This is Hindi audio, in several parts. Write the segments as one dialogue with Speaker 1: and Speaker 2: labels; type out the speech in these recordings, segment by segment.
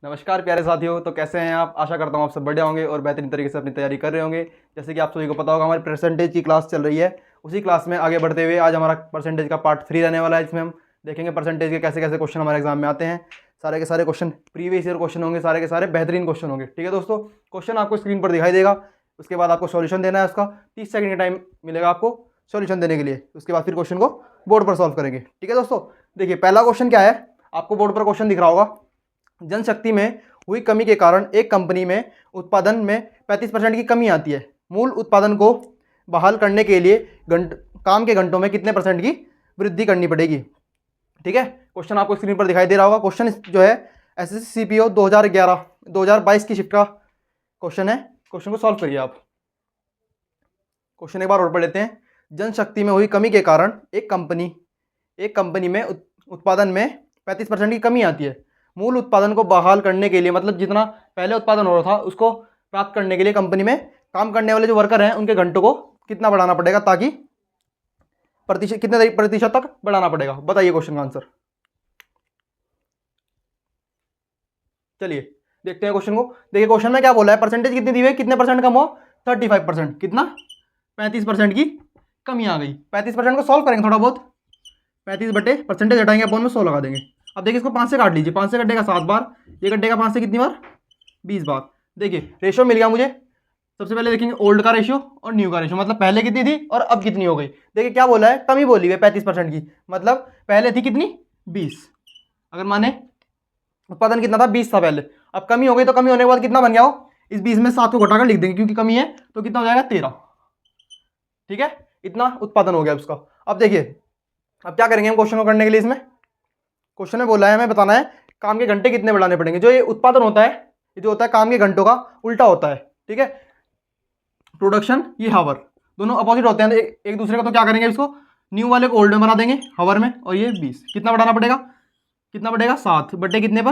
Speaker 1: नमस्कार प्यारे साथियों, तो कैसे हैं आप। आशा करता हूँ आप सब बढ़िया होंगे और बेहतरीन तरीके से अपनी तैयारी कर रहे होंगे। जैसे कि आप सभी को पता होगा, हमारी परसेंटेज की क्लास चल रही है। उसी क्लास में आगे बढ़ते हुए आज हमारा परसेंटेज का पार्ट 3 रहने वाला है। इसमें हम देखेंगे परसेंटेज के कैसे कैसे क्वेश्चन हमारे एग्जाम में आते हैं। सारे के सारे क्वेश्चन प्रीवियस ईयर क्वेश्चन होंगे, सारे के सारे बेहतरीन क्वेश्चन होंगे। ठीक है दोस्तों, क्वेश्चन आपको स्क्रीन पर दिखाई देगा। उसके बाद आपको सॉल्यूशन देना है। उसका 30 सेकंड का टाइम मिलेगा आपको सॉल्यूशन देने के लिए। उसके बाद फिर क्वेश्चन को बोर्ड पर सॉल्व करेंगे। ठीक है दोस्तों, देखिए पहला क्वेश्चन क्या है, आपको बोर्ड पर क्वेश्चन दिख रहा होगा। जनशक्ति में हुई कमी के कारण एक कंपनी में उत्पादन में 35% की कमी आती है। मूल उत्पादन को बहाल करने के लिए काम के घंटों में कितने परसेंट की वृद्धि करनी पड़ेगी। ठीक है, क्वेश्चन आपको स्क्रीन पर दिखाई दे रहा होगा। क्वेश्चन जो है एसएससी सीपीओ 2022 की शिफ्ट का क्वेश्चन है। क्वेश्चन को सॉल्व करिए आप। क्वेश्चन एक बार और पढ़ लेते हैं। जनशक्ति में हुई कमी के कारण एक कंपनी में उत्पादन में 35% की कमी आती है। मूल उत्पादन को बहाल करने के लिए, मतलब जितना पहले उत्पादन हो रहा था उसको प्राप्त करने के लिए कंपनी में काम करने वाले जो वर्कर हैं उनके घंटों को कितना बढ़ाना पड़ेगा, ताकि कितने प्रतिशत तक बढ़ाना पड़ेगा। बताइए क्वेश्चन का आंसर। चलिए देखते हैं क्वेश्चन को। देखिए क्वेश्चन में क्या बोला है, परसेंटेज कितनी दी हुई है, कितने परसेंट कम हो, 35%। कितना, 35% की कमी आ गई। 35% को सॉल्व करेंगे थोड़ा बहुत। 35 बटे परसेंटेज हटाएंगे, अपन में 100 लगा देंगे। अब देखिए इसको 5 से काट लीजिए। 5 से कटेगा 7 बार, ये कटेगा 5 से कितनी बार, 20 बार। देखिए रेशियो मिल गया मुझे। सबसे पहले देखेंगे ओल्ड का रेशियो और न्यू का रेशियो, मतलब पहले कितनी थी और अब कितनी हो गई। देखिए क्या बोला है, कमी बोली है 35% की, मतलब पहले थी कितनी, 20। अगर माने उत्पादन कितना था, 20 था पहले, अब कमी हो गई, तो कमी होने के बाद कितना बन गया हो, इस 20 में 7 को घटाकर लिख देंगे क्योंकि कमी है, तो कितना हो जाएगा, 13। ठीक है, इतना उत्पादन हो गया उसका। अब देखिए अब क्या करेंगे हम क्वेश्चन को करने के लिए। इसमें क्वेश्चन में बोला है हमें बताना है काम के घंटे कितने बढ़ाने पड़ेंगे। जो ये उत्पादन होता है, ये जो होता है काम के घंटों का उल्टा होता है। ठीक है, प्रोडक्शन ये हावर, दोनों अपोजिट होते हैं एक दूसरे का। तो क्या करेंगे, इसको न्यू वाले को ओल्ड में बना देंगे हावर में, और ये 20 कितना बढ़ाना पड़ेगा, कितना बढ़ेगा, 7 बटे कितने पर,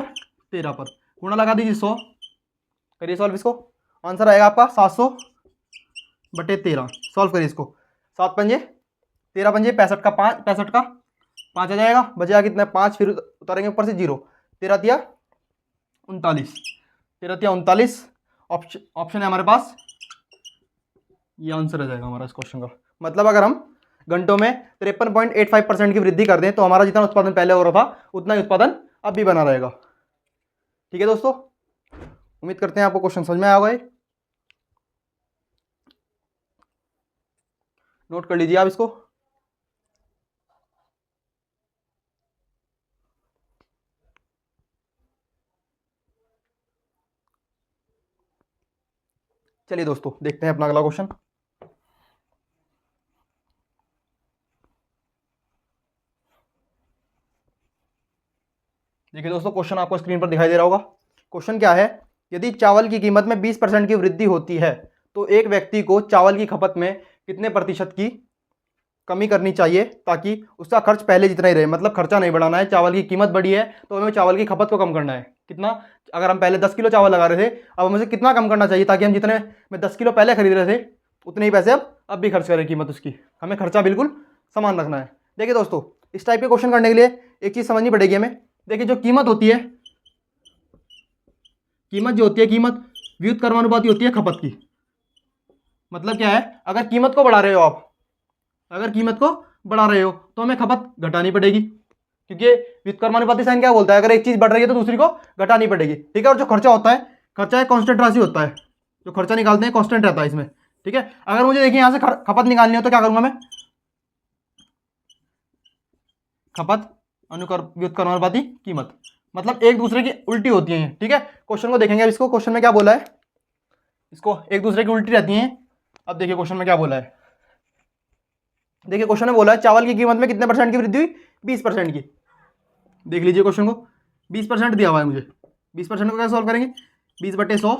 Speaker 1: 13 पर। गुणा लगा दीजिए 100, करिए सॉल्व इसको। आंसर आएगा आपका 700 बटे 13। सॉल्व करिए इसको। 7 पंजे 13 पंजे 65 का 5, 65 का 5 आ जाएगा, बचेगा कितना, 5, फिर उतारेंगे ऊपर से 0। 13 तिया 39, 13 तिया 39। ऑप्शन है हमारे पास, ये आंसर आ जाएगा हमारा इस क्वेश्चन का। मतलब अगर हम घंटों में 53.85% की वृद्धि कर दें तो हमारा जितना उत्पादन पहले हो रहा था उतना ही उत्पादन अब भी बना रहेगा। ठीक है दोस्तों, उम्मीद करते हैं आपको क्वेश्चन समझ में आया होगा। नोट कर लीजिए आप इसको। चलिए दोस्तों देखते हैं अपना अगला क्वेश्चन। देखिए दोस्तों क्वेश्चन आपको स्क्रीन पर दिखाई दे रहा होगा। क्वेश्चन क्या है, यदि चावल की कीमत में 20% की वृद्धि होती है तो एक व्यक्ति को चावल की खपत में कितने प्रतिशत की कमी करनी चाहिए ताकि उसका खर्च पहले जितना ही रहे। मतलब खर्चा नहीं बढ़ाना है, चावल की कीमत बढ़ी है तो हमें चावल की खपत को कम करना है। कितना, अगर हम पहले 10 किलो चावल लगा रहे थे, अब हमें कितना कम करना चाहिए ताकि हम जितने में 10 किलो पहले खरीद रहे थे उतने ही पैसे अब भी खर्च करें कीमत उसकी। हमें खर्चा बिल्कुल समान रखना है। देखिए दोस्तों इस टाइप के क्वेश्चन करने के लिए एक चीज़ समझनी पड़ेगी हमें। देखिए जो कीमत होती है, कीमत व्युत्क्रमानुपाती होती है खपत की। मतलब क्या है, अगर कीमत को बढ़ा रहे हो आप, तो हमें खपत घटानी पड़ेगी, क्योंकि व्युत्क्रमानुपाती साइन क्या बोलता है, अगर एक चीज बढ़ रही है तो दूसरी को घटानी पड़ेगी। ठीक है, और जो खर्चा होता है, खर्चा एक कांस्टेंट राशि होता है, जो खर्चा निकालते हैं कांस्टेंट रहता है इसमें। ठीक है, अगर मुझे देखिए यहां से खपत निकालनी हो तो क्या करूंगा मैं, खपत व्युत्क्रमानुपाती कीमत, मतलब एक दूसरे की उल्टी होती है। ठीक है, क्वेश्चन को देखेंगे अब इसको। क्वेश्चन में क्या बोला है, इसको एक दूसरे की उल्टी रहती हैं। अब देखिए क्वेश्चन में क्या बोला है। देखिए क्वेश्चन में बोला है चावल की कीमत में कितने परसेंट की वृद्धि हुई, 20% की। देख लीजिए क्वेश्चन को, 20% दिया हुआ है मुझे। 20% को कैसे सॉल्व करेंगे, 20 बटे 100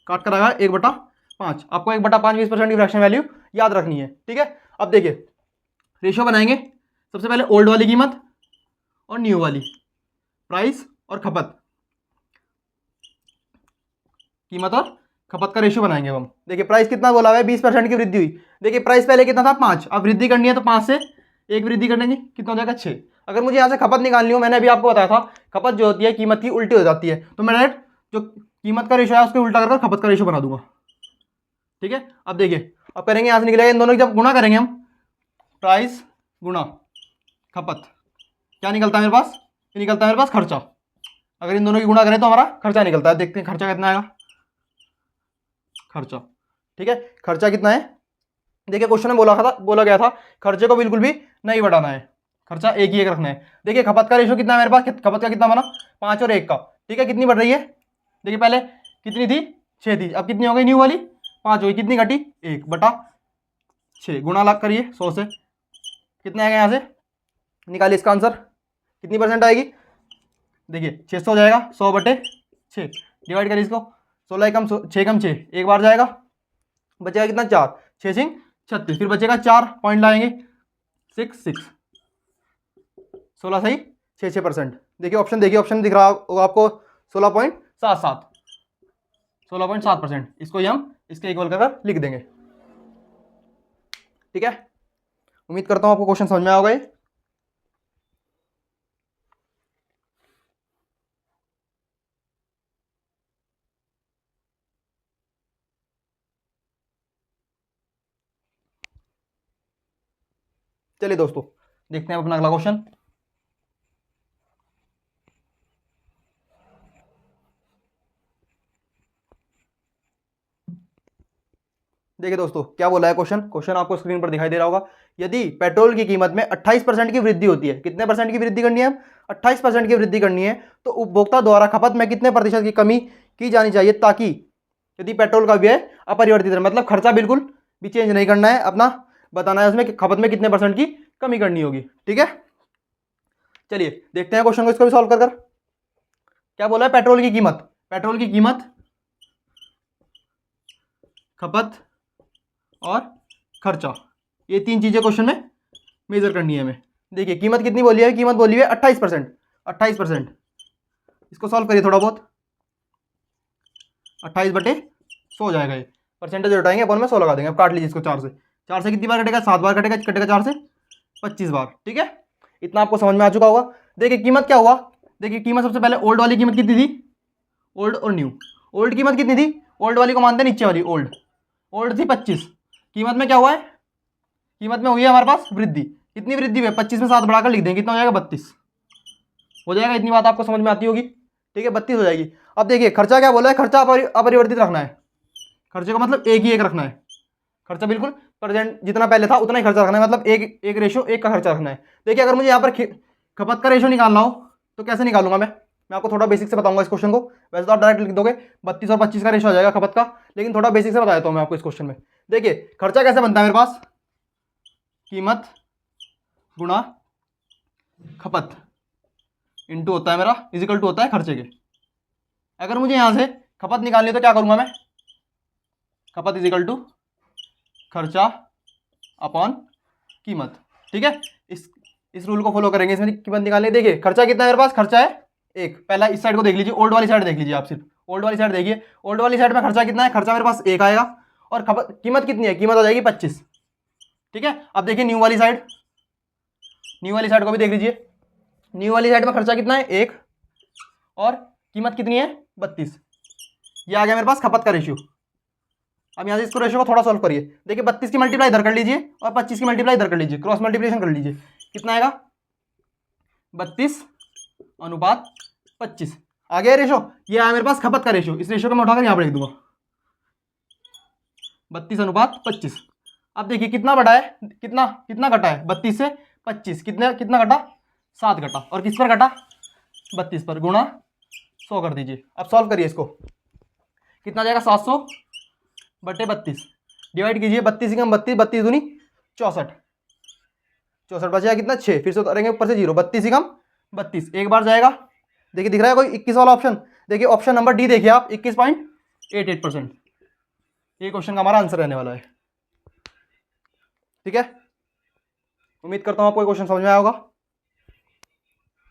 Speaker 1: काट कर आएगा 1/5। आपको 1/5 20% की फ्रैक्शन वैल्यू याद रखनी है। ठीक है, अब देखिए रेशियो बनाएंगे। सबसे पहले ओल्ड वाली कीमत और न्यू वाली, प्राइस और खपत, कीमत और खपत का रेशियो बनाएंगे हम। देखिए प्राइस कितना बोला हुआ है, 20% की वृद्धि हुई। देखिए प्राइस पहले कितना था, 5, अब वृद्धि करनी है तो 5 से 1 वृद्धि करेंगे, कितना हो जाएगा, 6। अगर मुझे यहाँ से खपत निकालनी हो, मैंने अभी आपको बताया था खपत जो होती है कीमत की उल्टी हो जाती है, तो मैं डायरेक्ट जो कीमत का रेशो है उसको उल्टा कर खपत का रेशो बना दूंगा। ठीक है, अब देखिए अब करेंगे, यहाँ से निकलेगा इन दोनों की जब गुणा करेंगे हम, प्राइस गुणा खपत, क्या निकलता है मेरे पास, ये निकलता है मेरे पास खर्चा। अगर इन दोनों की गुणा करें तो हमारा खर्चा निकलता है, देखते हैं खर्चा कितना आएगा, खर्चा। ठीक है, खर्चा कितना है, देखिए क्वेश्चन में बोला गया था खर्चे को बिल्कुल भी नहीं बढ़ाना है, खर्चा एक ही एक रखना है। देखिए खपत का रेशो कितना है मेरे पास, खपत का कितना बना 5 और 1 का। ठीक है, कितनी बढ़ रही है, देखिए पहले कितनी थी 6 थी, अब कितनी हो गई न्यू वाली 5 हो गई, कितनी घटी 1/6, गुणा लाख करिए 100 से, कितने आएगा यहाँ से निकालिए इसका आंसर, कितनी परसेंट आएगी, देखिए 600 हो जाएगा, 100/6 डिवाइड करिए इसको, 16 कम 6 कम 6 एक बार जाएगा, बचेगा कितना 4, 6 सिंह 36, फिर बचेगा 4 पॉइंट लाएंगे 6 6, 16 सही 6%। देखिए ऑप्शन, देखिए ऑप्शन दिख रहा होगा आपको 16.77, 16.7%, इसको ही हम इसके इक्वल कर लिख देंगे। ठीक है, उम्मीद करता हूं आपको क्वेश्चन समझ में आ गए। चलिए दोस्तों देखते हैं अपना अगला क्वेश्चन। देखिए दोस्तों क्या बोला है क्वेश्चन आपको स्क्रीन पर दिखाई दे रहा होगा, यदि पेट्रोल की कीमत में 28% की वृद्धि होती है, कितने परसेंट की वृद्धि करनी है, 28% की वृद्धि करनी है, तो उपभोक्ता द्वारा खपत में कितने प्रतिशत की कमी की जानी चाहिए, ताकि यदि पेट्रोल का व्यय अपरिवर्तित रहे, मतलब खर्चा बिल्कुल भी चेंज नहीं करना है, अपना बताना है उसमें खपत में कितने परसेंट की कमी करनी होगी। ठीक है, चलिए देखते हैं क्वेश्चन को, इसको भी सॉल्व कर क्या बोला है, पेट्रोल की कीमत खपत और खर्चा, ये तीन चीजें क्वेश्चन में मेजर करनी है हमें। देखिए कीमत कितनी बोली है, कीमत बोली है 28%, 28%, इसको सॉल्व करिए थोड़ा बहुत, 28/100 हो जाएगा, ये परसेंटेज उठाएंगे अपन में 100 लगा देंगे, अब काट लीजिए इसको 4 से कितनी बार कटेगा, 7 बार कटेगा, कटेगा 4 से 25 बार। ठीक है, इतना आपको समझ में आ चुका होगा। देखिए कीमत क्या हुआ, देखिए कीमत सबसे पहले ओल्ड वाली कीमत कितनी थी, ओल्ड और न्यू, ओल्ड कीमत कितनी थी, ओल्ड वाली को मानते हैं नीचे वाली, ओल्ड थी 25, कीमत में क्या हुआ है, कीमत में हुई है हमारे पास वृद्धि, कितनी वृद्धि हुई है, 25 में 7 बढ़ाकर लिख देंगे, कितना हो जाएगा 32 हो जाएगा, इतनी बात आपको समझ में आती होगी। ठीक है, 32 हो जाएगी। अब देखिए खर्चा क्या बोला है, खर्चा अपरिवर्तित रखना है, खर्चे का मतलब एक ही एक रखना है, खर्चा बिल्कुल प्रेजेंट जितना पहले था उतना ही खर्चा रखना है, मतलब एक एक रेशो एक का खर्चा रखना है। देखिए अगर मुझे यहाँ पर खपत का रेशो निकालना हो तो कैसे निकालूंगा मैं आपको थोड़ा बेसिक से बताऊंगा इस क्वेश्चन को, वैसे तो आप डायरेक्ट लिख दोगे 32 और 25 का रेशो आ जाएगा खपत का, लेकिन थोड़ा बेसिक से बता देता हूँ मैं आपको इस क्वेश्चन में। देखिए खर्चा कैसे बनता है मेरे पास, कीमत गुणा खपत इनटू होता है मेरा इजिकल टू होता है खर्चे के। अगर मुझे यहां से खपत निकालनी है तो क्या करूंगा मैं, खपत इजिकल टू खर्चा अपॉन कीमत। ठीक है, इस रूल को फॉलो करेंगे, इसमें कीमत निकालनी। देखिए खर्चा कितना है मेरे पास, खर्चा है एक, पहला इस साइड को देख लीजिए, ओल्ड वाली साइड देख लीजिए, आप सिर्फ ओल्ड वाली साइड देखिए, ओल्ड वाली साइड में खर्चा कितना है, खर्चा मेरे पास एक आएगा, और खपत कीमत कितनी है, कीमत आ जाएगी 25। ठीक है, अब देखिए न्यू वाली साइड को भी देख लीजिए, न्यू वाली साइड में खर्चा कितना है एक, और कीमत कितनी है 32, ये आ गया मेरे पास खपत का रेशियो। अब यहाँ से इसको रेशियो को थोड़ा सॉल्व करिए, देखिए 32 की मल्टीप्लाई इधर कर लीजिए और 25 की मल्टीप्लाई इधर कर लीजिए, क्रॉस मल्टीप्लिकेशन कर लीजिए, कितना आएगा 32/25 आ गया रेशो, ये आया मेरे पास खपत का रेशो, इस रेशो को मैं उठाकर यहाँ पर लिख दूंगा 32/25। अब देखिए कितना बढ़ा है, कितना कितना घटा है, 32 से 25 कितना घटा, 7 घटा, और किस पर घटा 32 पर, गुणा 100 कर दीजिए। अब सॉल्व करिए इसको, कितना जाएगा 700/32, डिवाइड कीजिए 32 कम 32, 32 दूनी 64, 64 बचेगा कितना 6, फिर से उतारेंगे ऊपर से 0, 32 कम 32 एक बार जाएगा। देखिए दिख रहा है कोई 21 वाला ऑप्शन, देखिए ऑप्शन नंबर डी देखिए आप, 21.88%, ये क्वेश्चन का हमारा आंसर रहने वाला है। ठीक है, उम्मीद करता हूं आपको क्वेश्चन समझ में आया होगा।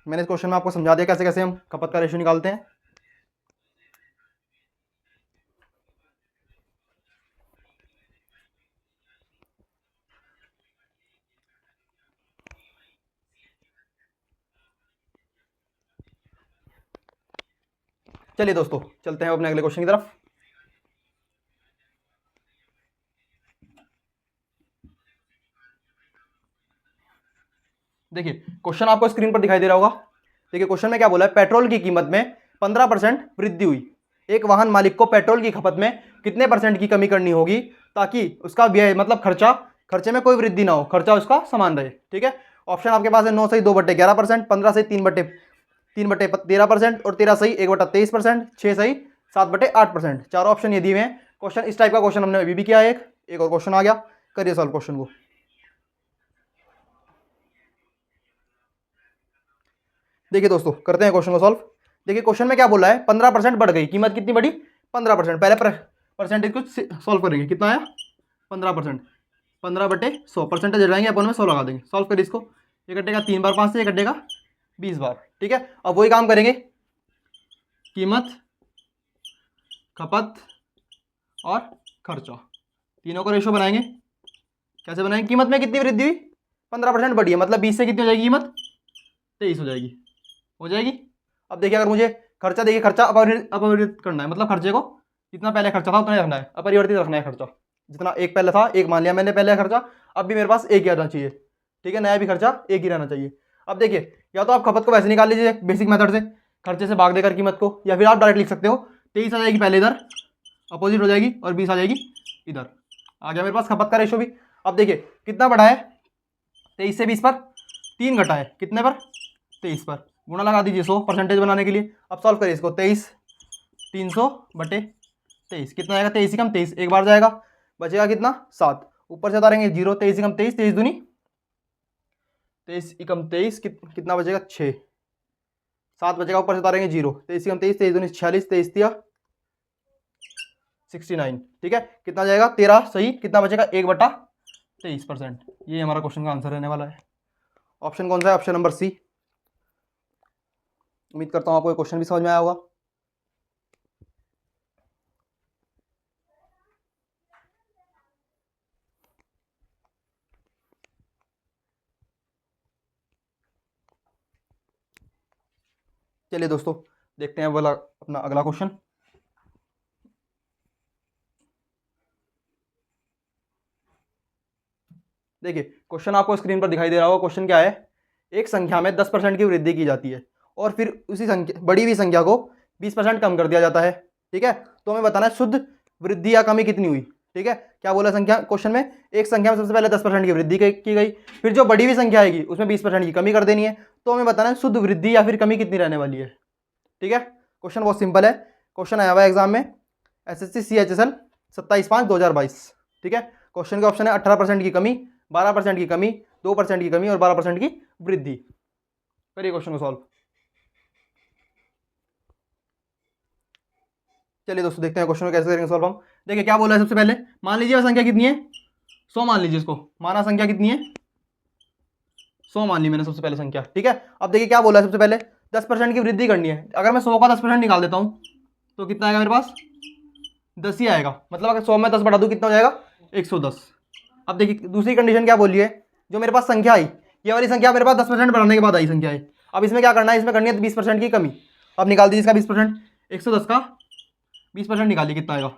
Speaker 1: मैंने इस क्वेश्चन में आपको समझा दिया कैसे कैसे हम खपत का रेशियो निकालते हैं। चलिए दोस्तों चलते हैं अपने अगले क्वेश्चन की तरफ। देखिए क्वेश्चन आपको स्क्रीन पर दिखाई दे रहा होगा। देखिए क्वेश्चन में क्या बोला है, पेट्रोल की कीमत में 15% वृद्धि हुई। एक वाहन मालिक को पेट्रोल की खपत में कितने परसेंट की कमी करनी होगी ताकि उसका व्यय मतलब खर्चे में कोई वृद्धि ना हो, खर्चा उसका समान रहे। ठीक है, ऑप्शन आपके पास है 9 सही 2/11%, 15 सही 3/13% और 13 सही 1/23%, 6 सही 7/8%। चारों ऑप्शन ये दिए हुए हैं। क्वेश्चन इस टाइप का क्वेश्चन हमने अभी भी किया है। एक और क्वेश्चन आ गया, करिए सॉल्व क्वेश्चन को। देखिए दोस्तों करते हैं क्वेश्चन को सॉल्व। देखिए क्वेश्चन में क्या बोला है, 15% बढ़ गई, कीमत कितनी बढ़ी 15%। पहले परसेंटेज को सॉल्व करेंगे, कितना आया 15%, 15/100 परसेंटेज हटाएंगे अपन में 100 लगा देंगे। सॉल्व करिए इसको, ये कटेगा 3 बार 5 से, ये कटेगा 20 बार। ठीक है, अब वही काम करेंगे, कीमत खपत और खर्चा तीनों को रेशो बनाएंगे। कैसे बनाएंगे, कीमत में कितनी वृद्धि हुई 15% बढ़ी है, मतलब 20 से कितनी हो जाएगी कीमत 23 हो जाएगी, हो जाएगी। अब देखिए अगर मुझे खर्चा, देखिए खर्चा अपरिवर्तित करना है, मतलब खर्चे को जितना पहले खर्चा था उतना ही रखना है, अपरिवर्तित रखना है खर्चा। जितना एक पहले था, एक मान लिया मैंने पहले खर्चा, अब भी मेरे पास एक ही रहना चाहिए। ठीक है, नया भी खर्चा एक ही रहना चाहिए। अब देखिए या तो आप खपत को वैसे निकाल लीजिए बेसिक मेथड से, खर्चे से भाग देकर कीमत को, या फिर आप डायरेक्ट लिख सकते हो 23 आ जाएगी पहले इधर अपोजिट हो जाएगी और 20 आ जाएगी इधर, आ गया मेरे पास खपत का रेशो भी। अब देखिए कितना बढ़ा है 23 से 20 पर 3 घटा है, कितने पर 23 पर, गुणा लगा दीजिए 100 परसेंटेज बनाने के लिए। अब सॉल्व करिए इसको, 23 300/23 कितना आएगा, 23 कम 23 एक बार जाएगा, बचेगा कितना 7, ऊपर से उतारेंगे 0, 23 कम 23, 23 दूनी 23 कम 23 कितना बचेगा 6, 7 बचेगा, ऊपर से उतारेंगे 0, 23 कम 23, 23 दूनी 46, 23 दिया 69। ठीक है, कितना जाएगा 13 सही, कितना बचेगा 1/23%। ये हमारा क्वेश्चन का आंसर रहने वाला है। ऑप्शन कौन सा है, ऑप्शन नंबर सी। उम्मीद करता हूं आपको क्वेश्चन भी समझ में आया होगा। चलिए दोस्तों देखते हैं वाला अपना अगला क्वेश्चन। देखिए क्वेश्चन आपको स्क्रीन पर दिखाई दे रहा होगा। क्वेश्चन क्या है, एक संख्या में 10% की वृद्धि की जाती है और फिर उसी संख्या बढ़ी हुई संख्या को 20% कम कर दिया जाता है। ठीक है, तो हमें बताना है शुद्ध वृद्धि या कमी कितनी हुई। ठीक है, क्या बोला संख्या, क्वेश्चन में एक संख्या में सबसे पहले 10% की वृद्धि की गई, फिर जो बढ़ी हुई संख्या आएगी उसमें 20% की कमी कर देनी है, तो हमें बताना है शुद्ध वृद्धि या फिर कमी कितनी रहने वाली है। ठीक है, क्वेश्चन बहुत सिंपल है। क्वेश्चन आया हुआ है एग्जाम में, SSC CHSL 27/5/2022। ठीक है, क्वेश्चन के ऑप्शन है 18% की कमी, 12% की कमी, 2% की कमी और 12% की वृद्धि। करिए क्वेश्चन को सॉल्व। चलिए दोस्तों देखते हैं क्वेश्चन को कैसे करेंगे सॉल्व हम। देखिए क्या बोला है, सबसे पहले मान लीजिए संख्या कितनी है 100, मान लीजिए इसको, माना संख्या कितनी है 100 मान ली मैंने सबसे पहले संख्या। ठीक है, अब देखिए क्या बोला है, सबसे पहले 10% की वृद्धि करनी है। अगर मैं 100 का 10% निकाल देता हूं तो कितना आएगा मेरे पास 10 ही आएगा, मतलब अगर 100 में 10 बढ़ा दूं कितना हो जाएगा 110। अब देखिए दूसरी कंडीशन क्या बोली है, जो मेरे पास संख्या आई ये वाली संख्या मेरे पास 10% बढ़ाने के बाद आई संख्या है। अब इसमें क्या करना है, इसमें करनी है 20% की कमी। अब निकाल दीजिए इसका 20%, 110 का 20% निकालिए कितना आएगा,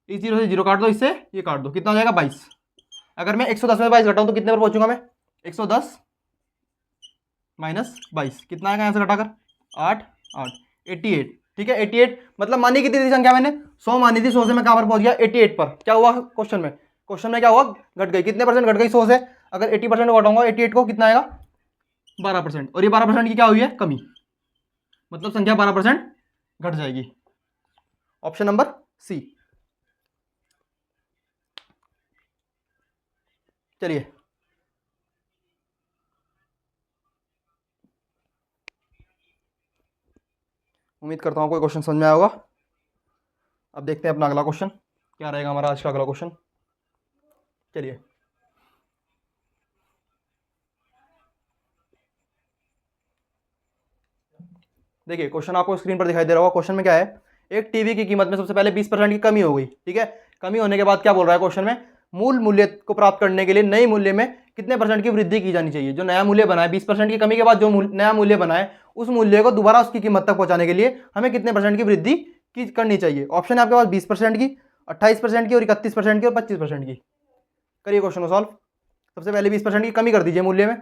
Speaker 1: इस 0 से 0 काट दो, इससे ये काट दो, कितना हो जाएगा 22। अगर मैं 110 में 22 घटाऊं तो कितने पर पहुंचूंगा मैं, 110 - 22 कितना आएगा यहाँ से घटाकर 8 8 88। ठीक है, 88 मतलब मानी कितनी थी संख्या मैंने 100 मानी थी, 100 से मैं कहाँ पर पहुंच गया 88 पर। क्या हुआ क्वेश्चन में क्या हुआ, घट गई, कितने परसेंट घट गई 100 से, अगर 80% को घटाऊंगा 88 को कितना आएगा 12%, और ये 12% की क्या हुई है कमी, मतलब संख्या 12% घट जाएगी। Option number C. चलिए उम्मीद करता हूँ आपको क्वेश्चन समझ में आया होगा। अब देखते हैं अपना अगला क्वेश्चन क्या रहेगा हमारा आज का अगला क्वेश्चन। चलिए देखिए क्वेश्चन आपको स्क्रीन पर दिखाई दे रहा होगा। क्वेश्चन में क्या है, एक टीवी की कीमत में सबसे पहले 20% की कमी हो गई। ठीक है, कमी होने के बाद क्या बोल रहा है क्वेश्चन में, मूल मूल्य को प्राप्त करने के लिए नए मूल्य में कितने परसेंट की वृद्धि की जानी चाहिए। जो नया मूल्य बना है 20% की कमी के बाद जो नया मूल्य बना है उस मूल्य को दोबारा उसकी कीमत तक पहुंचाने के लिए हमें कितने परसेंट की वृद्धि की करनी चाहिए। ऑप्शन है आपके पास 20% की, 28% की और 31% की और 25% की। करिए क्वेश्चन को सॉल्व। सबसे पहले 20% की कमी कर दीजिए मूल्य में,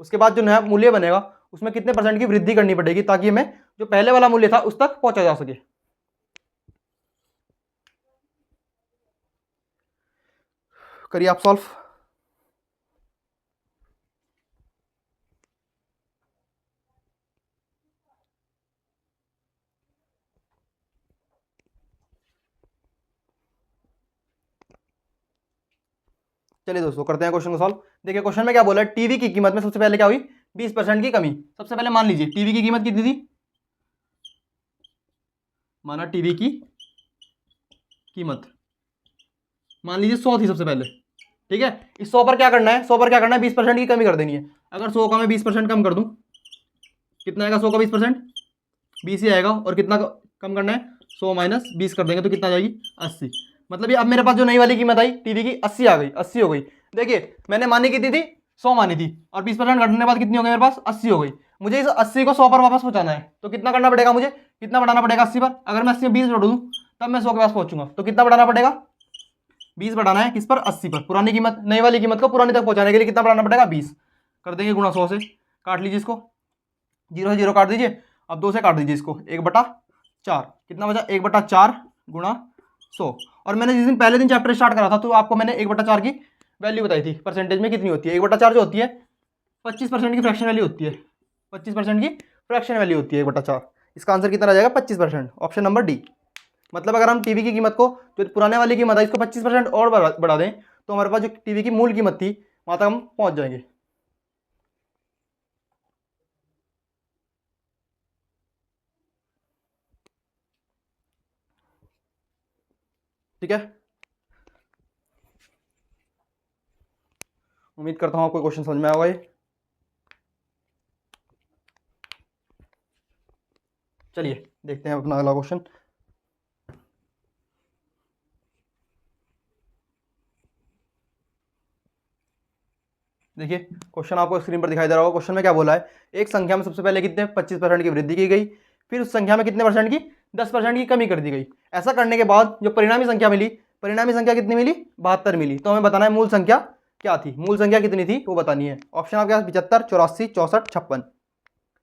Speaker 1: उसके बाद जो नया मूल्य बनेगा उसमें कितने परसेंट की वृद्धि करनी पड़ेगी ताकि हमें जो पहले वाला मूल्य था उस तक पहुंचा जा सके। करिए आप सॉल्व। चलिए दोस्तों करते हैं क्वेश्चन को सॉल्व। देखिए क्वेश्चन में क्या बोला है, टीवी की कीमत में सबसे पहले क्या हुई 20% की कमी। सबसे पहले मान लीजिए टीवी की कीमत कितनी थी, माना टीवी की कीमत मान लीजिए 100 थी सबसे पहले, ठीक है। इस 100 पर क्या करना है, 100 पर क्या करना है 20% की कमी कर देनी है। अगर 100 का मैं 20% कम कर दूं कितना आएगा, 100 का 20% 20 ही आएगा। और कितना कम करना है, 100 माइनस 20 कर देंगे तो कितना आ जाएगी 80। मतलब ये अब मेरे पास जो नई वाली कीमत आई टीवी की 80 आ गई, 80 हो गई। देखिए मैंने मानी कितनी थी 100 मानी थी और 20% घटने के बाद कितनी हो गई मेरे पास 80 हो गई। मुझे इस 80 को 100 पर वापस पहुंचाना है तो कितना करना पड़ेगा, मुझे कितना बढ़ाना पड़ेगा 80 पर। अगर मैं 80 में 20 जोड़ दूं तब मैं 100 के पास पहुंचूंगा तो कितना बढ़ाना पड़ेगा 20 बढ़ाना है किस पर 80 पर। पुरानी कीमत नई वाली कीमत को पुरानी तक पहुंचाने के लिए कितना बढ़ाना पड़ेगा 20। कर देंगे गुणा 100 से, काट लीजिए इसको, 0 से 0 काट दीजिए। अब 2 से काट दीजिए इसको, 1/4 कितना बचा 1/4 गुणा 100। और मैंने जिस दिन पहले दिन चैप्टर स्टार्ट करा था तो आपको मैंने 1/4 की वैल्यू बताई थी परसेंटेज में कितनी होती है। 1/4 जो होती है 25% की फ्रैक्शन वैल्यू होती है, 25% की फ्रैक्शन वैल्यू होती है 1/4। इसका आंसर कितना आ जाएगा 25%, ऑप्शन नंबर डी। मतलब अगर हम टीवी की कीमत को जो पुराने वाली कीमत है इसको 25% और बढ़ा दें तो हमारे पास जो टीवी की मूल कीमत थी वहां तक हम पहुंच जाएंगे। ठीक है, उम्मीद करता हूं आपको क्वेश्चन समझ में आया होगा ये। चलिए देखते हैं अपना अगला क्वेश्चन। देखिए क्वेश्चन आपको स्क्रीन पर दिखाई दे रहा होगा। क्वेश्चन में क्या बोला है, एक संख्या में सबसे पहले कितने 25% की वृद्धि की गई, फिर उस संख्या में कितने परसेंट की 10% की कमी कर दी गई। ऐसा करने के बाद जो परिणामी संख्या मिली, परिणामी संख्या कितनी मिली 72 मिली। तो हमें बताना है मूल संख्या क्या थी, मूल संख्या कितनी थी वो बतानी है। ऑप्शन आपके पास 75, 84, 64, 56।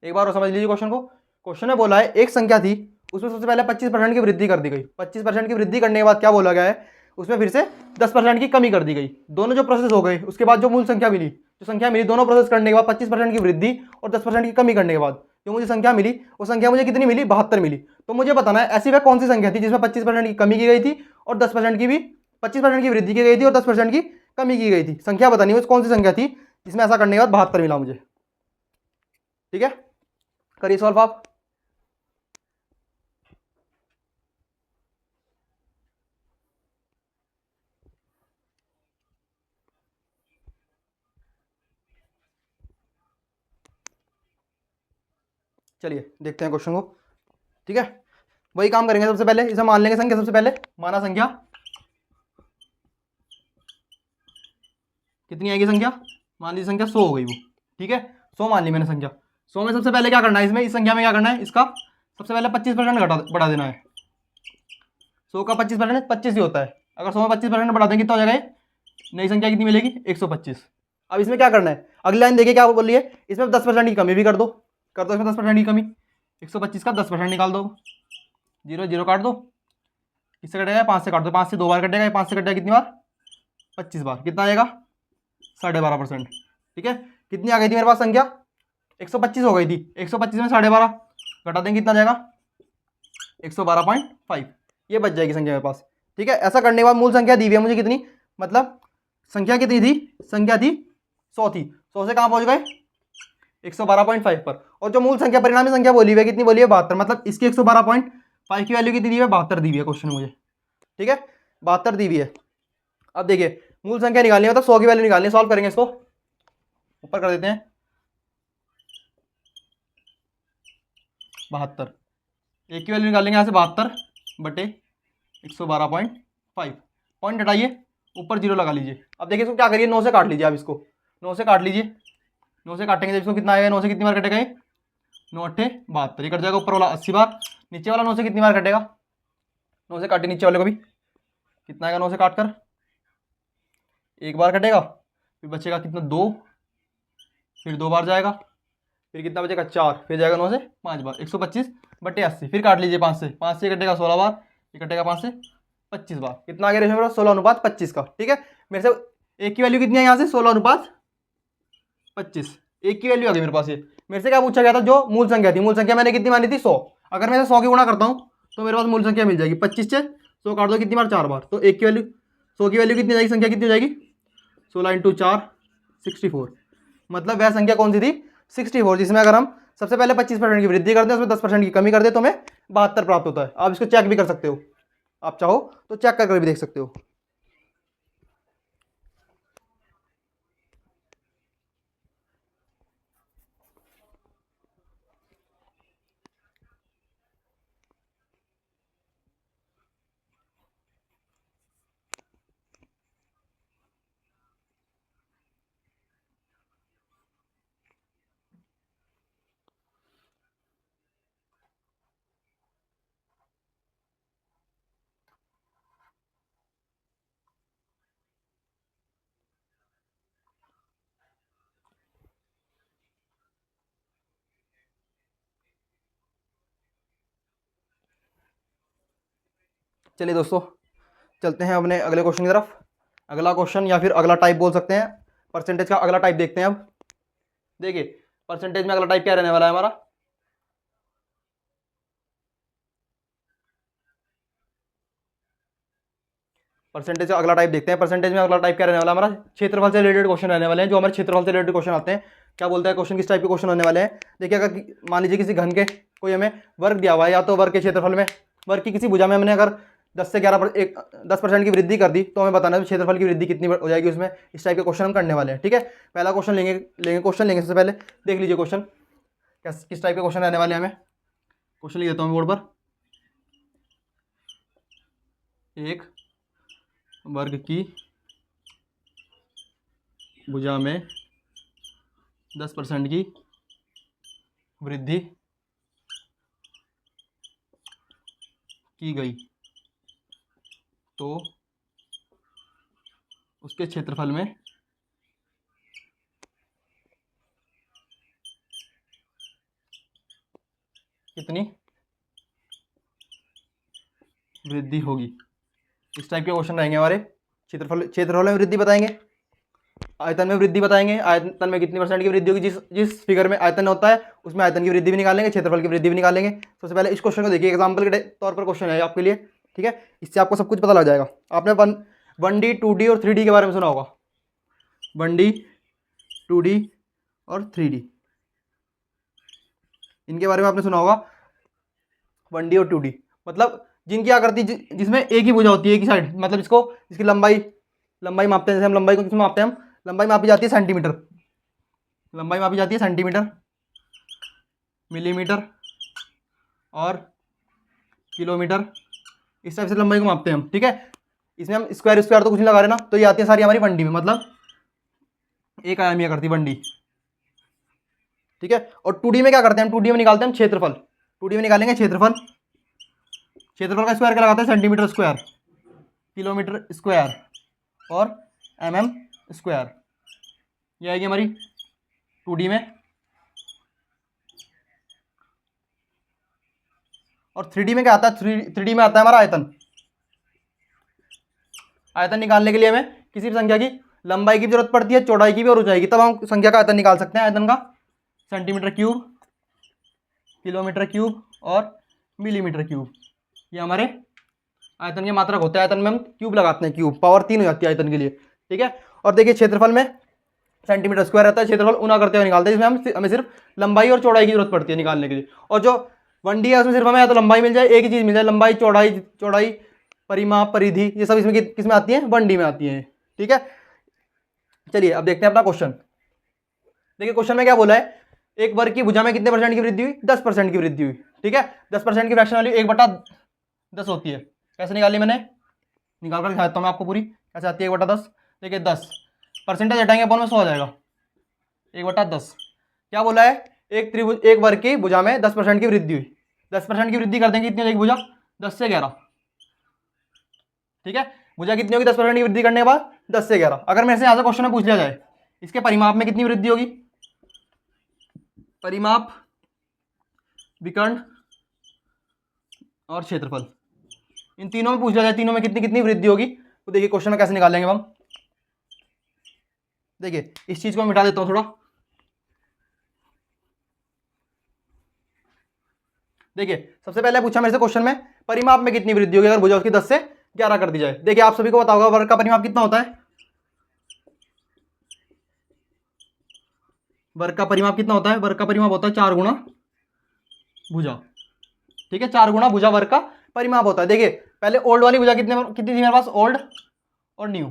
Speaker 1: एक बार और समझ लीजिए क्वेश्चन को। क्वेश्चन में बोला है एक संख्या थी उसमें सबसे पहले 25% की वृद्धि कर दी गई। 25% की वृद्धि करने के बाद क्या बोला गया है, उसमें फिर से 10% की कमी कर दी गई। दोनों जो प्रोसेस हो गए उसके बाद जो मूल संख्या मिली, जो संख्या मिली दोनों प्रोसेस करने के बाद 25% की वृद्धि और 10% की कमी करने के बाद जो मुझे संख्या मिली वो संख्या मुझे कितनी मिली 72 मिली। तो मुझे बताना है ऐसी वह कौन सी संख्या थी जिसमें 25% की कमी की गई थी और 10% की भी 25% की वृद्धि की गई थी और 10% की कमी की गई थी। संख्या बतानी है कौन सी संख्या थी जिसमें ऐसा करने के बाद 72 मिला मुझे। ठीक है, करिए सॉल्व आप। चलिए देखते हैं क्वेश्चन को। ठीक है, वही काम करेंगे। सबसे पहले इसे मान लेंगे संख्या, सबसे पहले माना संख्या कितनी आएगी, संख्या मान लीजिए संख्या 100 हो गई वो। ठीक है 100 मान ली मैंने संख्या। 100 में सबसे पहले क्या करना है, इसमें इस संख्या में क्या करना है, इसका सबसे पहले 25% घटा बढ़ा देना है। 100 का 25% 25 ही होता है। अगर 100 में 25% बढ़ा देंगे तो हो जाएगा नई संख्या कितनी मिलेगी 125। अब इसमें क्या करना है, अगली लाइन देखिए क्या बोल रही है, इसमें 10% की कमी भी कर दो इसमें 10% की कमी। 125 का 10% निकाल दो, 0 0 काट दो, किससे कटेगा 5 से काट दो, 5 से 2 बार कटेगा, 5 से कटेगा कितनी बार 25 बार, कितना आएगा 12.5%। ठीक है, कितनी आ गई थी मेरे पास संख्या 125 हो गई थी। 125 में 12.5 घटा देंगे कितना जाएगा 112.5, ये बच जाएगी संख्या मेरे पास। ठीक है, ऐसा करने के बाद मूल संख्या दी हुई है मुझे कितनी, मतलब संख्या कितनी थी, संख्या थी 100 थी, 100 से कहाँ पहुंच गए 112.5 पर। और जो मूल संख्या परिणामी संख्या बोली हुई है कितनी बोली है 72, मतलब इसकी 112.5 की वैल्यू कितनी दी है 72 दी हुई है क्वेश्चन में मुझे। ठीक है 72 दी हुई है। अब देखिए मूल संख्या निकालनी है, मतलब 100 की वैल्यू निकालनी है। सॉल्व करेंगे इसको, ऊपर कर देते हैं 72, एक की वैल्यू निकालेंगे यहाँ से 72 बटे 112.5, पॉइंट हटाइए ऊपर 0 लगा लीजिए। अब देखिए इसको क्या करिए 9 से काट लीजिए आप इसको, 9 से काट लीजिए, 9 से काटेंगे जब इसको कितना आएगा, 9 से कितनी बार कटेगा ये, 9 अट्ठे 72, ये कट जाएगा ऊपर वाला 80 बार, नीचे वाला 9 से कितनी बार कटेगा, 9 से काटे नीचे वाले को भी, कितना आएगा 9 से काट कर, एक बार कटेगा, फिर बचेगा कितना 2, फिर 2 बार जाएगा, फिर कितना बचेगा 4, फिर जाएगा 9 से 5 बार, 125/80, फिर काट लीजिए 5 से कटेगा 16 बार, ये कटेगा 5 से 25 बार, कितना आ गया रेशो मेरा 16:25 का। ठीक है, मेरे से एक की वैल्यू कितनी है यहाँ से 16:25, एक की वैल्यू आ गई मेरे पास। ये मेरे से क्या पूछा गया था, जो मूल संख्या थी, मूल संख्या मैंने कितनी मानी थी 100, अगर मैं 100 की गुणा करता हूँ तो मेरे पास मूल संख्या मिल जाएगी 25 से 100 काट दो कितनी बार 4 बार, तो एक की वैल्यू 100 की वैल्यू कितनी जाएगी, संख्या कितनी हो जाएगी 16 × 4 64, मतलब वह संख्या कौन सी थी 64, जिसमें अगर हम सबसे पहले 25% की वृद्धि करते हैं उसमें 10% की कमी कर दे तो हमें 72 प्राप्त होता है। आप इसको चेक भी कर सकते हो, आप चाहो तो चेक करके भी देख सकते हो। चलिए दोस्तों, चलते हैं अपने अगले क्वेश्चन की तरफ। अगला क्वेश्चन या फिर अगला टाइप बोल सकते हैं, परसेंटेज का अगला टाइप देखते हैं। अब देखिए परसेंटेज में अगला टाइप क्या रहने वाला है हमारा, परसेंटेज का अगला टाइप देखते हैं। परसेंटेज में अगला टाइप क्या रहने वाला है हमारा, क्षेत्रफल से रिलेटेड क्वेश्चन रहने वाले हैं। जो हमारे क्षेत्रफल से रिलेटेड क्वेश्चन आते हैं, क्या बोलता है क्वेश्चन, किस टाइप के क्वेश्चन होने वाले हैं। देखिए अगर मान लीजिए किसी घन के कोई हमें वर्ग दिया हुआ है, या तो वर्ग के क्षेत्रफल में, वर्ग की किसी भुजा में हमने अगर 10 से 10% की वृद्धि कर दी तो हमें बताना है क्षेत्रफल की वृद्धि कितनी हो जाएगी उसमें। इस टाइप के क्वेश्चन हम करने वाले हैं। ठीक है, पहला क्वेश्चन क्वेश्चन लेंगे। सबसे पहले देख लीजिए क्वेश्चन किस टाइप के क्वेश्चन रहने वाले हैं। हमें क्वेश्चन लिख देता हूँ बोर्ड पर, एक वर्ग की भुजा में 10% की वृद्धि की गई तो उसके क्षेत्रफल में कितनी वृद्धि होगी। इस टाइप के क्वेश्चन रहेंगे हमारे। क्षेत्रफल में वृद्धि बताएंगे, आयतन में वृद्धि बताएंगे, आयतन में कितनी % की वृद्धि होगी। जिस फिगर में आयतन होता है उसमें आयतन की वृद्धि भी निकालेंगे, क्षेत्रफल की वृद्धि भी निकालेंगे। सबसे पहले इस क्वेश्चन को देखिए, एग्जाम्पल के तौर पर क्वेश्चन है आपके लिए। ठीक है, इससे आपको सब कुछ पता लग जाएगा। आपने 1D 2D और 3D के बारे में सुना होगा, 1D 2D और 3D, इनके बारे में आपने सुना होगा। 1D और 2D मतलब जिनकी आकृति जिसमें एक ही भुजा होती है, एक ही साइड, मतलब जिसकी लंबाई मापते हैं। जैसे हम लंबाई को किसमें मापते हैं, हम लंबाई मापी जाती है सेंटीमीटर, लंबाई मापी जाती है सेंटीमीटर, मिलीमीटर और किलोमीटर, इस टाइप से लंबाई को मापते हैं हम। ठीक है, इसमें हम स्क्वायर तो कुछ नहीं लगा रहे ना, तो ये आती है सारी हमारी 1D में, मतलब एक आयामी आकृति 1D। ठीक है, और 2D में क्या करते हैं हम, 2D में निकालते हैं हम क्षेत्रफल। 2D में निकालेंगे क्षेत्रफल का स्क्वायर क्या लगाते हैं, सेंटीमीटर स्क्वायर, किलोमीटर स्क्वायर और mm स्क्वायर, ये आएगी हमारी 2D में। और 3D में क्या आता है, 3D में आता है हमारा आयतन। आयतन निकालने के लिए हमें किसी भी संख्या की लंबाई की भी जरूरत पड़ती है, चौड़ाई की भी और ऊंचाई की, तब हम संख्या का आयतन निकाल सकते हैं। आयतन का सेंटीमीटर क्यूब, किलोमीटर क्यूब और मिलीमीटर क्यूब, ये हमारे आयतन के मात्रक होते हैं। आयतन में हम क्यूब लगाते हैं, क्यूब पावर 3 हो जाती है आयतन के लिए। ठीक है, और देखिए क्षेत्रफल में सेंटीमीटर स्क्वायर रहता है, क्षेत्रफल उना करते हुए निकालते हैं, जिसमें हमें सिर्फ लंबाई और चौड़ाई की जरूरत पड़ती है निकालने के लिए। और जो 1D है उसमें सिर्फ हमें या तो लंबाई मिल जाए, एक ही चीज़ मिल जाए, लंबाई चौड़ाई परिमाप परिधि, ये सब इसमें किस में आती है, 1D में आती है। ठीक है, चलिए अब देखते हैं अपना क्वेश्चन। देखिए क्वेश्चन में क्या बोला है, एक वर्ग की भुजा में कितने % की वृद्धि हुई, 10% की वृद्धि हुई। ठीक है, 10% की फ्रैक्शन वैल्यू 1/10 होती है। कैसे निकाली, मैंने निकाल कर दिखाता हूँ मैं आपको पूरी, कैसे आती है 1/10। देखिए 10 परसेंटेज हटाएंगे अपन में 100 हो जाएगा, 1/10। क्या बोला है, एक त्रिभुज, एक वर्ग की भुजा में 10% की वृद्धि हुई। 10% की वृद्धि कर देंगे, कितनी हो जाएगी भुजा, 10 से 11। ठीक है, भुजा कितनी होगी 10% की वृद्धि करने के बाद, 10 से 11। अगर मेरे से यहाँ से क्वेश्चन में पूछ लिया जाए इसके परिमाप में कितनी वृद्धि होगी, परिमाप, विकर्ण और क्षेत्रफल, इन तीनों में पूछ लिया जाए, तीनों में कितनी कितनी वृद्धि होगी, तो देखिए क्वेश्चन में कैसे निकालेंगे हम। देखिए इस चीज को मैं मिटा देता हूं थोड़ा। देखिए सबसे पहले पूछा मेरे से क्वेश्चन में परिमाप में कितनी वृद्धि होगी अगर भुजा उसकी 10 से 11 कर दी जाए। देखिए आप सभी को पता होगा वर्ग का परिमाप कितना होता है, वर्ग का परिमाप कितना होता है, वर्ग का परिमाप होता है 4 गुणा भुजा। ठीक है, 4 गुणा भुजा वर्ग का परिमाप होता है। देखिए पहले ओल्ड वाली भुजा कितनी थी मेरे पास, ओल्ड और न्यू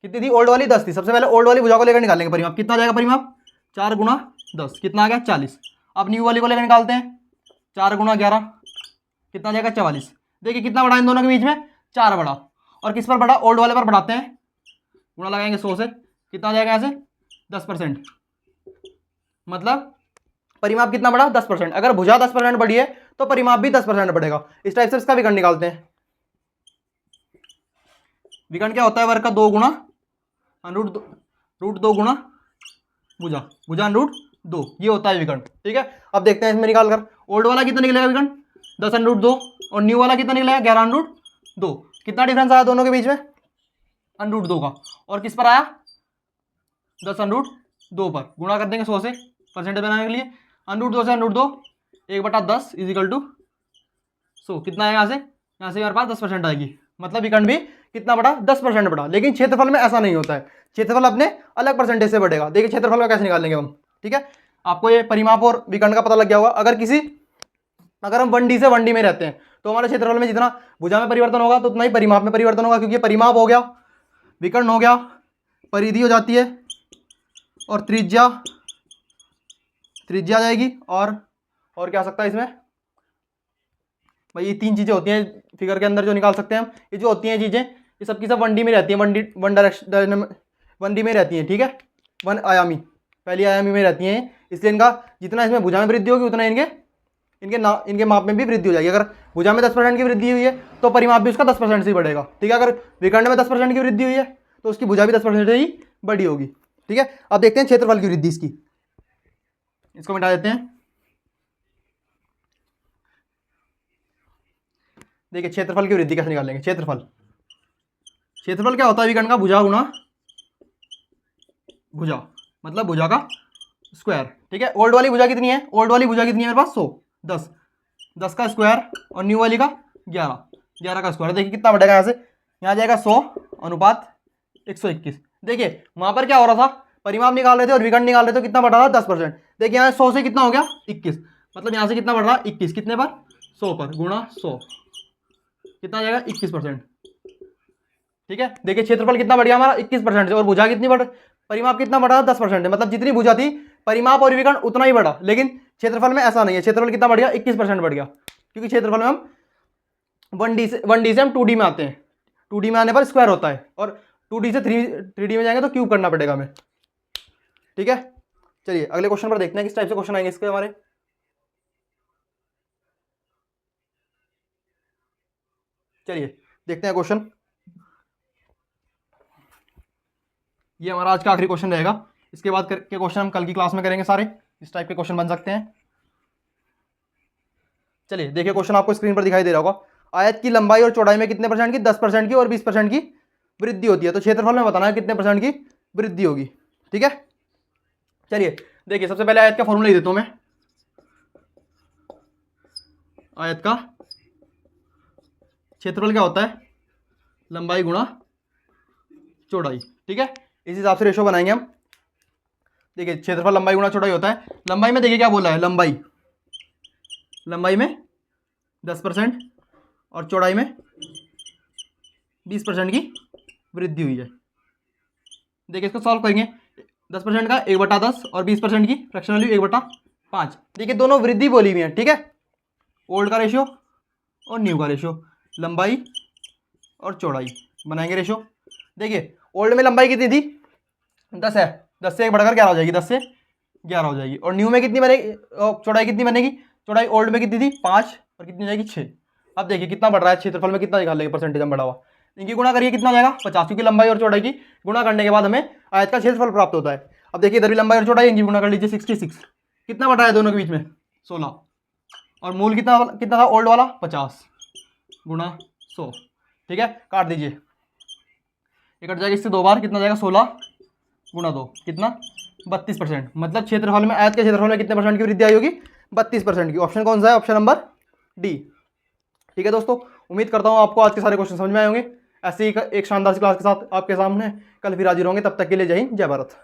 Speaker 1: कितनी थी, ओल्ड वाली 10 थी। सबसे पहले ओल्ड वाली भुजा को लेकर निकालेंगे परिमाप, कितना आ जाएगा परिमाप, 4 गुणा 10, कितना आ गया 40। अब न्यू वाली को लेकर निकालते हैं, 4 गुणा 11, कितना आ जाएगा 44। देखिए कितना बड़ा इन दोनों के बीच में, 4 बड़ा, और किस पर बड़ा, ओल्ड वाले पर बढ़ाते हैं, गुणा लगाएंगे 100 से, कितना आ जाएगा यहाँ से 10%, मतलब परिमाप कितना बढ़ा 10%। अगर भुजा 10% बढ़ी है तो परिमाप भी 10% बढ़ेगा। इस टाइप से इसका विकर्ण निकालते हैं। विकर्ण क्या होता है, वर्ग का 2 गुणा रूट 2 गुणा भुजा, भुजा रूट 2, ये होता है विकर्ण। ठीक है, अब देखते हैं इसमें निकाल कर, ओल्ड वाला कितना निकलेगा विकर्ण, 10√2, और न्यू वाला कितना निकलेगा 11√2। कितना डिफरेंस आया दोनों के बीच में, √2 का, और किस पर आया 10√2 पर, गुणा कर देंगे 100 से परसेंटेज बनाने के लिए, √2 से √2 1/10 इजिकल टू 100। कितना आएगा यहाँ से हमारे पास 10% आएगी, मतलब विकर्ण भी कितना बढ़ा 10% बढ़ा। लेकिन क्षेत्रफल में ऐसा नहीं होता है, क्षेत्रफल अपने अलग परसेंटेज से बढ़ेगा। देखिए क्षेत्रफल का कैसे निकालेंगे हम। ठीक है, आपको ये परिमाप और विकर्ण का पता लग गया होगा। अगर हम 1D से 1D में रहते हैं तो हमारे क्षेत्रफल में जितना भुजा में परिवर्तन होगा तो उतना ही परिमाप में परिवर्तन होगा, क्योंकि परिमाप हो गया, विकर्ण हो गया, परिधि हो जाती है, और त्रिज्या आ जाएगी, और क्या आ सकता है इसमें भाई, ये 3 चीजें होती हैं फिगर के अंदर जो निकाल सकते हैं हम। ये जो होती हैं चीजें ये सब की सब 1D में रहती हैं, 1D में रहती हैं। ठीक है, 1 आयामी, पहली आयामी में रहती हैं, इसलिए इनका जितना इसमें भुजा में वृद्धि होगी उतना इनके माप में भी वृद्धि हो जाएगी। अगर भुजा में 10% की वृद्धि हुई है तो परिमाप भी उसका 10% से ही बढ़ेगा। ठीक है, अगर विकर्ण में 10% की वृद्धि हुई है तो उसकी भुजा भी 10% से ही बड़ी होगी। ठीक है, अब देखते हैं क्षेत्रफल की वृद्धि इसकी, इसको मिटा देते हैं। देखिए क्षेत्रफल की वृद्धि कैसे निकालेंगे। क्षेत्रफल क्या होता है, विकर्ण का भुजा गुणा भुजा, मतलब भुजा का स्क्वायर। ठीक है, ओल्ड वाली भुजा कितनी है, मेरे पास 100, 10 का स्क्वायर, और न्यू वाली का 11 का स्क्वायर। देखिए कितना बढ़ेगा, यहाँ से यहाँ जाएगा 100/121। देखिए वहां पर क्या हो रहा था, परिमाप निकाल रहे थे और विकर्ण निकाल रहे थे, कितना बढ़ रहा था 10%। देखिए यहाँ 100 से कितना हो गया 21, मतलब यहाँ से कितना बढ़ रहा है 21, कितने पर 100 पर, गुणा 100, कितना आ जाएगा 21%। ठीक है, देखिए क्षेत्रफल कितना बढ़ गया हमारा 21% से, और भुजा कितनी परिमाप कितना बढ़ा 10% है, मतलब जितनी भुजा थी परिमाप और विकर्ण उतना ही बढ़ा। लेकिन क्षेत्रफल में ऐसा नहीं है, क्षेत्रफल कितना बढ़ गया 21% बढ़ गया, क्योंकि क्षेत्रफल में हम 1D से हम 2D में आते हैं, 2D में आने पर स्क्वायर होता है, और 2D से 3D में जाएंगे तो क्यूब करना पड़ेगा हमें। ठीक है, चलिए अगले क्वेश्चन पर देखते हैं किस टाइप से क्वेश्चन आएंगे इसके हमारे। चलिए देखते हैं क्वेश्चन। ये हमारा आज का आखिरी क्वेश्चन रहेगा, इसके बाद के क्वेश्चन हम कल की क्लास में करेंगे सारे। इस टाइप के क्वेश्चन बन सकते हैं। चलिए देखिए क्वेश्चन आपको स्क्रीन पर दिखाई दे रहा होगा, आयत की लंबाई और चौड़ाई में कितने परसेंट की, 10% की और 20% की वृद्धि होती है। तो क्षेत्रफल में बताना है कितने परसेंट की वृद्धि होगी। ठीक है, चलिए देखिए सबसे पहले आयत का फॉर्मूला ही देता हूं मैं। आयत का क्षेत्रफल क्या होता है, लंबाई गुणा चौड़ाई। ठीक है, इस हिसाब से रेशो बनाएंगे हम। देखिए क्षेत्रफल लंबाई गुणा चौड़ाई होता है। लंबाई में देखिए क्या बोला है, लंबाई में 10% और चौड़ाई में 20% की वृद्धि हुई है। देखिए इसको सॉल्व करेंगे, 10% का 1/10 और 20% की फ्रैक्शन वैल्यू 1/5। देखिए दोनों वृद्धि बोली हुई है। ठीक है, ओल्ड का रेशियो और न्यू का रेशियो, लंबाई और चौड़ाई बनाएंगे रेशियो। देखिए ओल्ड में लंबाई कितनी थी 10 है, 10 से 1 बढ़कर 11 हो जाएगी, 10 से 11 हो जाएगी। और न्यू में कितनी बनेगी, चौड़ाई कितनी बनेगी, चौड़ाई ओल्ड में कितनी थी 5 और कितनी हो जाएगी 6। अब देखिए कितना बढ़ रहा है, क्षेत्रफल में कितना निकाल लेंगे परसेंटेज में बढ़ा हुआ, इनकी गुणा करिए कितना हो जाएगा 50, क्योंकि लंबाई और चौड़ाई की गुणा करने के बाद हमें आयत का क्षेत्रफल प्राप्त होता है। अब देखिए इधर भी लंबाई और चौड़ाई, इनकी गुणा कर लीजिए 66, कितना बढ़ रहा है दोनों के बीच में 16, और मूल कितना कितना था ओल्ड वाला 50 गुणा 100, ठीक है, काट दीजिए, ये कट जाएगा इससे 2 बार, कितना जाएगा 16 गुणा 2 कितना 32%। मतलब क्षेत्रफल में, आयत के क्षेत्रफल में कितने परसेंट की वृद्धि आई होगी 32% की। ऑप्शन कौन सा है, ऑप्शन नंबर डी। ठीक है दोस्तों, उम्मीद करता हूँ आपको आज के सारे क्वेश्चन समझ में आए होंगे। ऐसे ही एक शानदार क्लास के साथ आपके सामने कल फिर हाजिर होंगे, तब तक के लिए जय हिंद जय भारत।